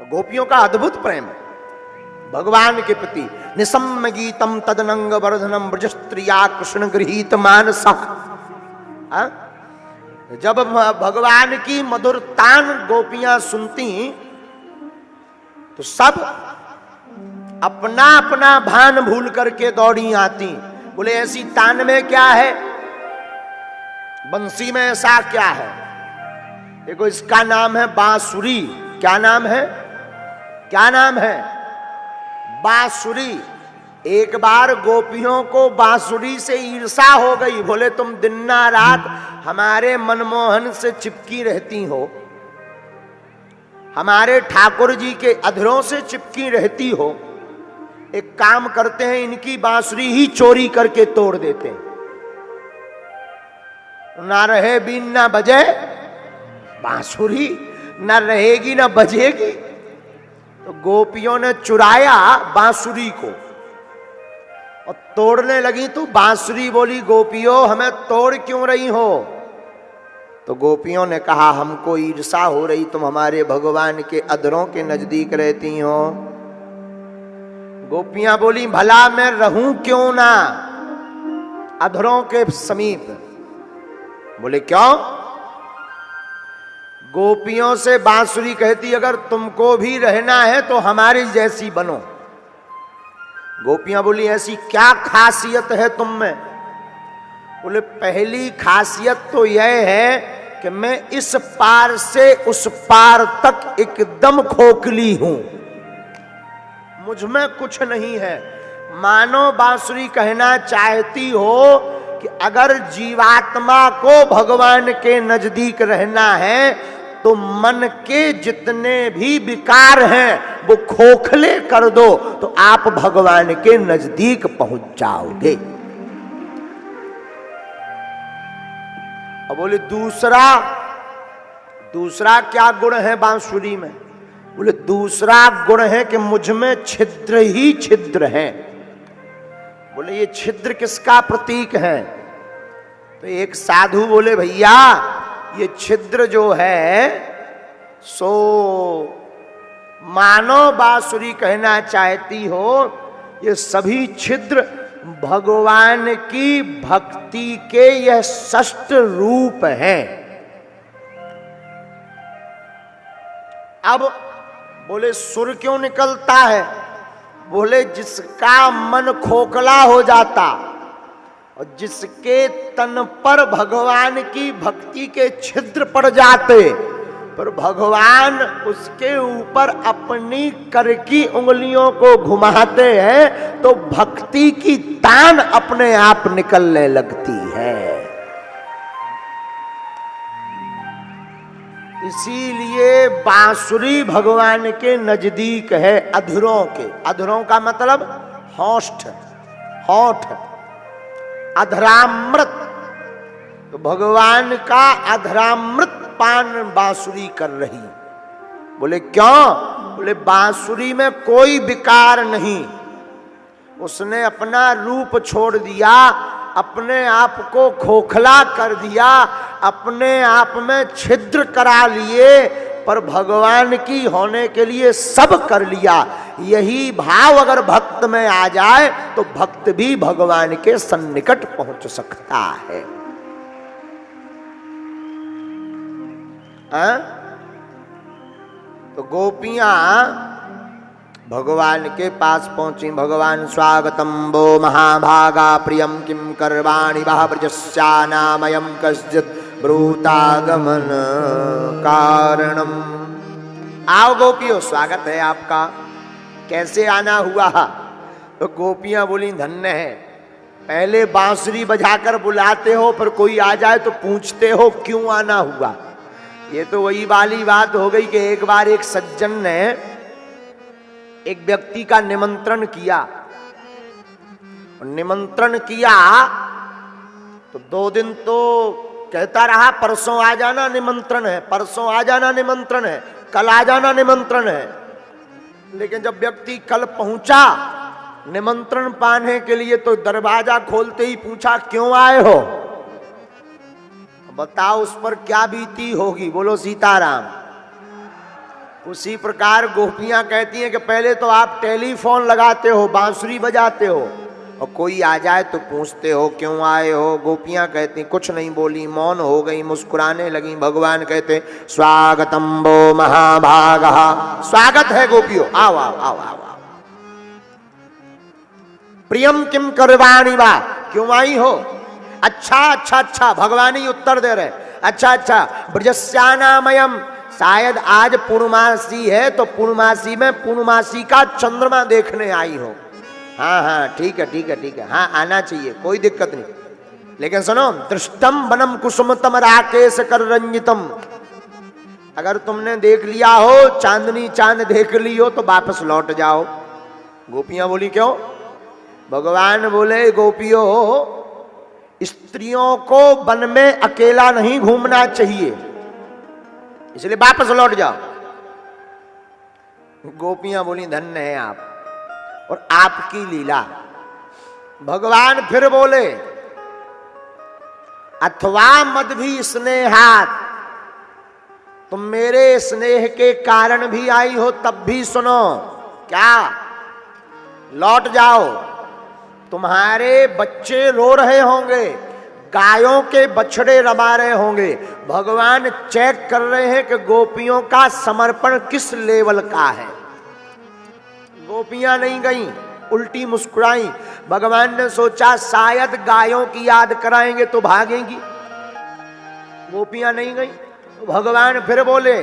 तो गोपियों का अद्भुत प्रेम है भगवान के प्रति। निसम्य गीतम तदनंग वर्धनम ब्रज स्त्रिया कृष्ण गृहीत मानसा। जब भगवान की मधुर तान गोपियां सुनती तो सब अपना अपना भान भूल करके दौड़ी आती। बोले ऐसी तान में क्या है, बंसी में ऐसा क्या है? देखो इसका नाम है बांसुरी। क्या नाम है? क्या नाम है? बांसुरी। एक बार गोपियों को बांसुरी से ईर्षा हो गई। बोले तुम दिन रात हमारे मनमोहन से चिपकी रहती हो, हमारे ठाकुर जी के अधरों से चिपकी रहती हो, एक काम करते हैं इनकी बांसुरी ही चोरी करके तोड़ देते हैं, ना रहे बीन ना बजे बांसुरी, ना रहेगी ना बजेगी। तो गोपियों ने चुराया बांसुरी को और तोड़ने लगी। तो बांसुरी बोली गोपियों हमें तोड़ क्यों रही हो? तो गोपियों ने कहा हमको ईर्षा हो रही, तुम हमारे भगवान के अधरों के नजदीक रहती हो। गोपियां बोली भला मैं रहूं क्यों ना अधरों के समीप? बोले क्यों? गोपियों से बांसुरी कहती अगर तुमको भी रहना है तो हमारी जैसी बनो। गोपियां बोली ऐसी क्या खासियत है तुम में? बोले पहली खासियत तो यह है कि मैं इस पार से उस पार तक एकदम खोखली हूं, मुझ में कुछ नहीं है। मानो बांसुरी कहना चाहती हो कि अगर जीवात्मा को भगवान के नजदीक रहना है तो मन के जितने भी विकार हैं वो खोखले कर दो तो आप भगवान के नजदीक पहुंच जाओगे। अब बोले दूसरा क्या गुण है बांसुरी में? बोले दूसरा गुण है कि मुझ में छिद्र ही छिद्र है। बोले ये छिद्र किसका प्रतीक है? तो एक साधु बोले भैया ये छिद्र जो है सो मानो बांसुरी कहना चाहती हो ये सभी छिद्र भगवान की भक्ति के यह षष्ठ रूप हैं। अब बोले सुर क्यों निकलता है? बोले जिसका मन खोखला हो जाता और जिसके तन पर भगवान की भक्ति के छिद्र पड़ जाते पर भगवान उसके ऊपर अपनी कर की उंगलियों को घुमाते हैं तो भक्ति की तान अपने आप निकलने लगती है। इसीलिए बांसुरी भगवान के नजदीक है अधरों के। अधरों का मतलब होष्ठ, होठ, अधरामृत। तो भगवान का अधरामृत पान बांसुरी कर रही। बोले क्यों? बोले बांसुरी में कोई विकार नहीं, उसने अपना रूप छोड़ दिया, अपने आप को खोखला कर दिया, अपने आप में छिद्र करा लिए पर भगवान की होने के लिए सब कर लिया। यही भाव अगर भक्त में आ जाए तो भक्त भी भगवान के सन्निकट पहुंच सकता है। तो गोपियां भगवान के पास पहुंची। भगवान स्वागतम वो महाभागा प्रियम किम करवाणि वह ब्रजस्यानामयं कश्चित् ब्रूतागमन कारणम। आओ गोपियों स्वागत है आपका, कैसे आना हुआ? तो गोपियां बोली धन्य है, पहले बांसुरी बजाकर बुलाते हो पर कोई आ जाए तो पूछते हो क्यों आना हुआ। ये तो वही वाली बात हो गई कि एक बार एक सज्जन ने एक व्यक्ति का निमंत्रण किया, निमंत्रण किया तो 2 दिन तो कहता रहा परसों आ जाना निमंत्रण है, परसों आ जाना निमंत्रण है, कल आ जाना निमंत्रण है। लेकिन जब व्यक्ति कल पहुंचा निमंत्रण पाने के लिए तो दरवाजा खोलते ही पूछा क्यों आए हो? बताओ उस पर क्या बीती होगी? बोलो सीताराम। उसी प्रकार गोपियां कहती हैं कि पहले तो आप टेलीफोन लगाते हो, बांसुरी बजाते हो, और कोई आ जाए तो पूछते हो क्यों आए हो। गोपियां कहती कुछ नहीं बोली, मौन हो गई, मुस्कुराने लगी। भगवान कहते स्वागतम वो महाभागा, स्वागत है गोपियों, आओ आओ आओ आओ आओ। प्रियम किम करवाणी वा, क्यों आई हो? अच्छा अच्छा अच्छा, भगवान ही उत्तर दे रहे। अच्छा अच्छा, ब्रजस्यानामयम, शायद आज पूर्णमासी है तो पूर्णमासी में पूर्णमासी का चंद्रमा देखने आई हो। हाँ हाँ ठीक है ठीक है ठीक है, हाँ आना चाहिए, कोई दिक्कत नहीं। लेकिन सुनो, दृष्टम वनम कुसुमतम राकेश कर रंजितम, अगर तुमने देख लिया हो, चांदनी चांद देख ली हो तो वापस लौट जाओ। गोपियां बोली क्यों? भगवान बोले गोपियों, स्त्रियों को वन में अकेला नहीं घूमना चाहिए, इसलिए वापस लौट जाओ। गोपियां बोली धन्य है आप और आपकी लीला। भगवान फिर बोले अथवा मद भी स्नेहात, तुम मेरे स्नेह के कारण भी आई हो तब भी सुनो, क्या? लौट जाओ, तुम्हारे बच्चे रो रहे होंगे, गायों के बछड़े रमा रहे होंगे। भगवान चेक कर रहे हैं कि गोपियों का समर्पण किस लेवल का है। गोपियां नहीं गईं, उल्टी मुस्कुराई। भगवान ने सोचा शायद गायों की याद कराएंगे तो भागेंगी। गोपियां नहीं गईं। भगवान फिर बोले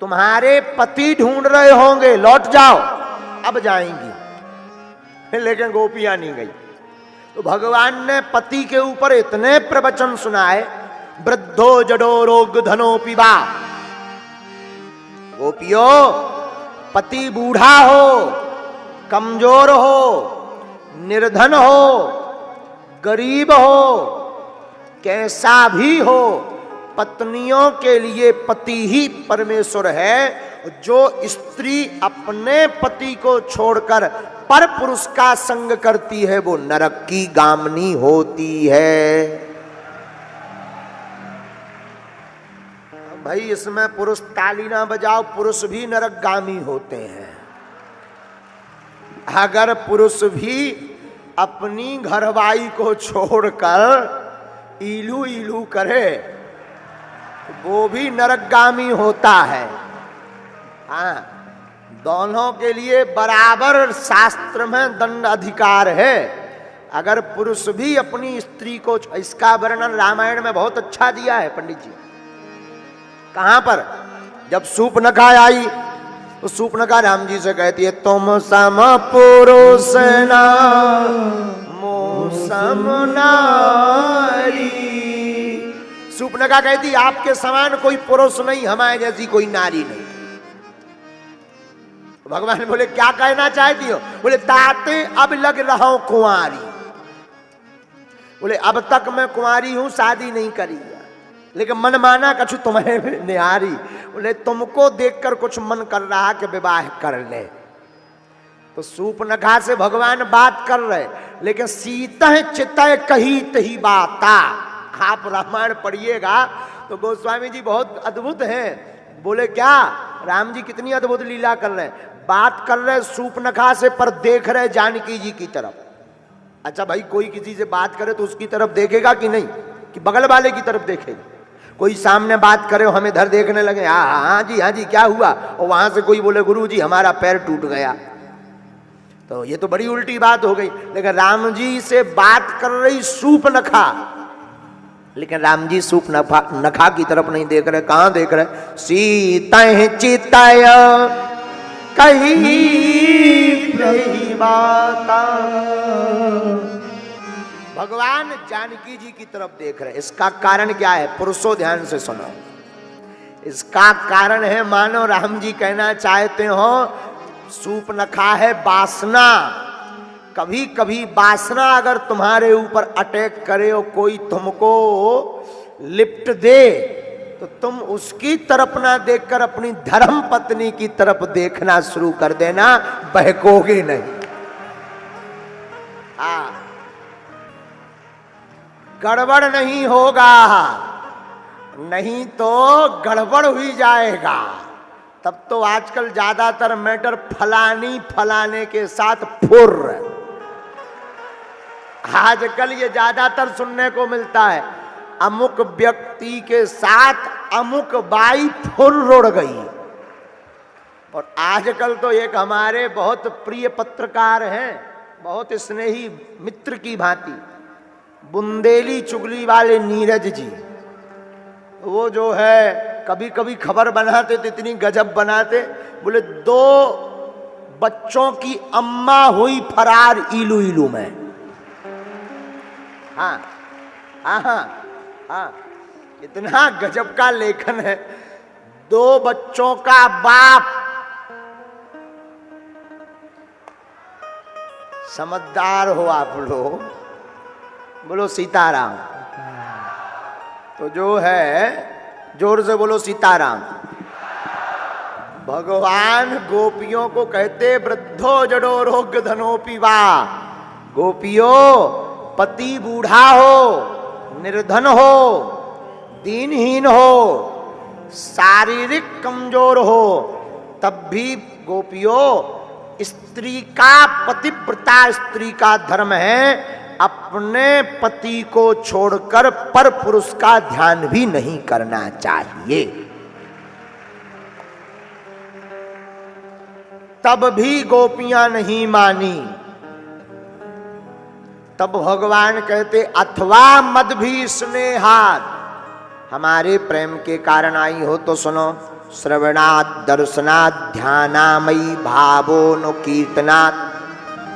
तुम्हारे पति ढूंढ रहे होंगे, लौट जाओ, अब जाएंगी। लेकिन गोपियां नहीं गई। तो भगवान ने पति के ऊपर इतने प्रवचन सुनाए, वृद्धो जडो रोग धनो पिबा। गोपियों, पति बूढ़ा हो, कमजोर हो, निर्धन हो, गरीब हो, कैसा भी हो, पत्नियों के लिए पति ही परमेश्वर है। जो स्त्री अपने पति को छोड़कर पर पुरुष का संग करती है वो नरक की गामनी होती है। भाई इसमें पुरुष ताली ना बजाओ, पुरुष भी नरकगामी होते हैं। अगर पुरुष भी अपनी घरवाई को छोड़कर इलू इलू करे वो भी नरकगामी होता है। हाँ, दोनों के लिए बराबर शास्त्र में दंड अधिकार है। अगर पुरुष भी अपनी स्त्री को, इसका वर्णन रामायण में बहुत अच्छा दिया है पंडित जी। कहां पर? जब सूर्पनखा आई तो सूर्पनखा राम जी से कहती है तुम सम पुरुष ना मो सम नारी। सूर्पनखा कहती आपके समान कोई पुरुष नहीं, हमारे जैसी कोई नारी नहीं। भगवान बोले क्या कहना चाहती हो? बोले ताते अब लग रहा हूं कुंवारी। बोले अब तक मैं कुंवारी हूं, शादी नहीं करी, लेकिन मन माना कछु तुम्हें निहारी। बोले तुमको देखकर कुछ मन कर रहा कि विवाह कर ले। तो सूर्पनखा से भगवान बात कर रहे, लेकिन सीता चितय कही तही बाता। आप रामायण पढ़िएगा तो गोस्वामी जी बहुत अद्भुत हैं। बोले क्या? राम जी कितनी अद्भुत लीला कर रहे हैं। बात कर रहे सूर्पनखा से पर देख रहे जानकी जी की तरफ। अच्छा भाई, कोई किसी से बात करे तो उसकी तरफ देखेगा कि नहीं, कि बगल वाले की तरफ देखेगा? कोई सामने बात करे हम इधर देखने लगे, हाँ हाँ जी क्या हुआ, और वहां से कोई बोले गुरु जी हमारा पैर टूट गया, तो ये तो बड़ी उल्टी बात हो गई। लेकिन राम जी से बात कर रही सूर्पनखा, लेकिन राम जी सूर्पनखा की तरफ नहीं देख रहे। कहां देख रहे? सीता चितय कही बाता। भगवान जानकी जी की तरफ देख रहे। इसका कारण क्या है? पुरुषों ध्यान से सुनो। इसका कारण है, मानो राम जी कहना चाहते हो सूर्पनखा है वासना। कभी कभी वासना अगर तुम्हारे ऊपर अटैक करे और कोई तुमको लिफ्ट दे तो तुम उसकी तरफ ना देखकर अपनी धर्म पत्नी की तरफ देखना शुरू कर देना, बहकोगे नहीं। गड़बड़ नहीं होगा, नहीं तो गड़बड़ हुई जाएगा। तब तो आजकल ज्यादातर मैटर फलानी फलाने के साथ फुर। आजकल ये ज्यादातर सुनने को मिलता है, अमुक व्यक्ति के साथ अमुक बाई फुर रुड़ गई। और आजकल तो एक हमारे बहुत प्रिय पत्रकार हैं, बहुत स्नेही मित्र की भांति, बुंदेली चुगली वाले नीरज जी, वो जो है कभी कभी खबर बनाते तो इतनी गजब बनाते, बोले 2 बच्चों की अम्मा हुई फरार इलू इलू में। हाँ हाँ हाँ हाँ, इतना गजब का लेखन है। 2 बच्चों का बाप, समझदार हो आप लोग, बोलो सीताराम। तो जो है जोर से बोलो सीताराम। भगवान गोपियों को कहते वृद्धो जडो रोग्य धनोपि वा। गोपियों, पति बूढ़ा हो, निर्धन हो, दीनहीन हो, शारीरिक कमजोर हो, तब भी गोपियों, स्त्री का, पतिव्रता स्त्री का धर्म है अपने पति को छोड़कर पर पुरुष का ध्यान भी नहीं करना चाहिए। तब भी गोपियां नहीं मानी। तब भगवान कहते अथवा मद भी स्नेहात, हमारे प्रेम के कारण आई हो तो सुनो। श्रवणात् दर्शनात् ध्यानामयी भावोनु कीर्तनात्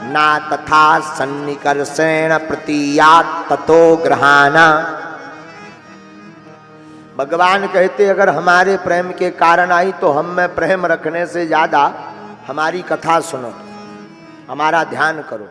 ना तथा सन्निकर्षेण प्रतीयात् ततो ग्रहाना। भगवान कहते अगर हमारे प्रेम के कारण आई तो हम में प्रेम रखने से ज्यादा हमारी कथा सुनो, हमारा ध्यान करो।